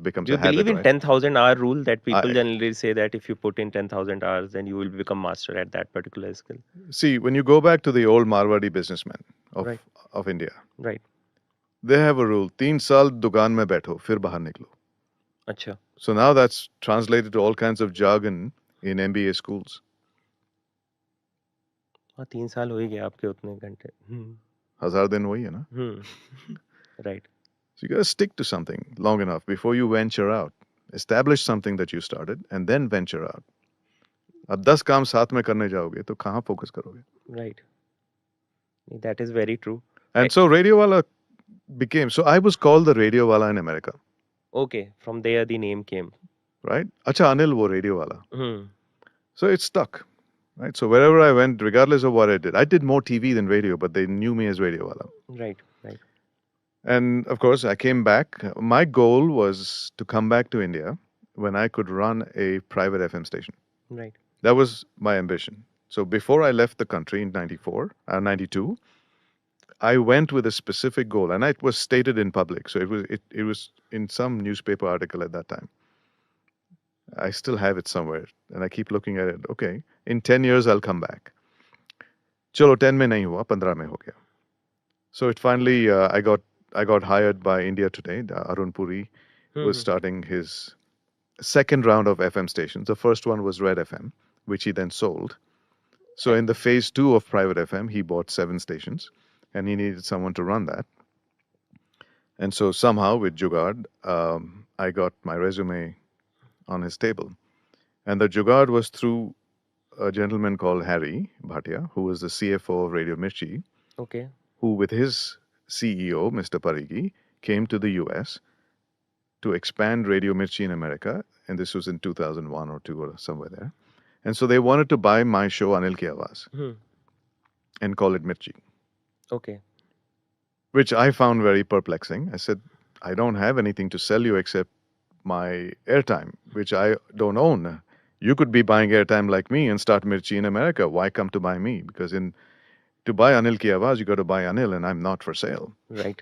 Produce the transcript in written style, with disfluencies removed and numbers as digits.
becomes Do you a habit, believe in right? 10,000 hour rule that people I generally say that if you put in 10,000 hours, then you will become master at that particular skill? see when you go back to the old Marwadi businessmen Right, of India, right. they have a rule: 3 साल दुकान में बैठो, फिर बाहर निकलो. अच्छा. So now that's translated to all kinds of jargon in MBA schools. हाँ, 3 साल हो ही गया आपके उतने घंटे. 1000 दिन वही है ना. Right. So you got to stick to something long enough before you venture out. Establish something that you started and then venture out. अब 10 काम साथ में करने जाओगे तो कहाँ फोकस करोगे? Right. That is very true. And so Radio Wala became. So I was called the Radio Wala in America, Okay, from there the name came. right? Acha Anil wo Radio Wala. Hmm. So it stuck, right? So wherever I went, regardless of what I did more TV than radio, but they knew me as Radio Wala. Right, right, And of course, I came back. My goal was to come back to India when I could run a private FM station. right. That was my ambition. So before I left the country in 94, 92, I went with a specific goal, and it was stated in public. So it was in some newspaper article at that time. I still have it somewhere, and I keep looking at it. Okay, in 10 years I'll come back. Chalo 10 mein nahi hua, 15 mein ho gaya. So it finally I got hired by India Today. Arun Puri was starting his second round of FM stations. The first one was Red FM, which he then sold. So in the phase 2 of private FM, he bought 7 stations, and he needed someone to run that. And so somehow with Jugad, I got my resume on his table. And the Jugad was through a gentleman called Harry Bhatia, who was the CFO of Radio Mirchi, Okay. who with his CEO, Mr. Parigi, came to the US to expand Radio Mirchi in America. And this was in 2001 or 2 or somewhere there. And so they wanted to buy my show, Anil Ki Awaaz, and call it Mirchi, Okay. which I found very perplexing. I said, I don't have anything to sell you except my airtime, which I don't own. You could be buying airtime like me and start Mirchi in America. Why come to buy me? Because to buy Anil Ki Awaaz, you got to buy Anil, and I'm not for sale. Right.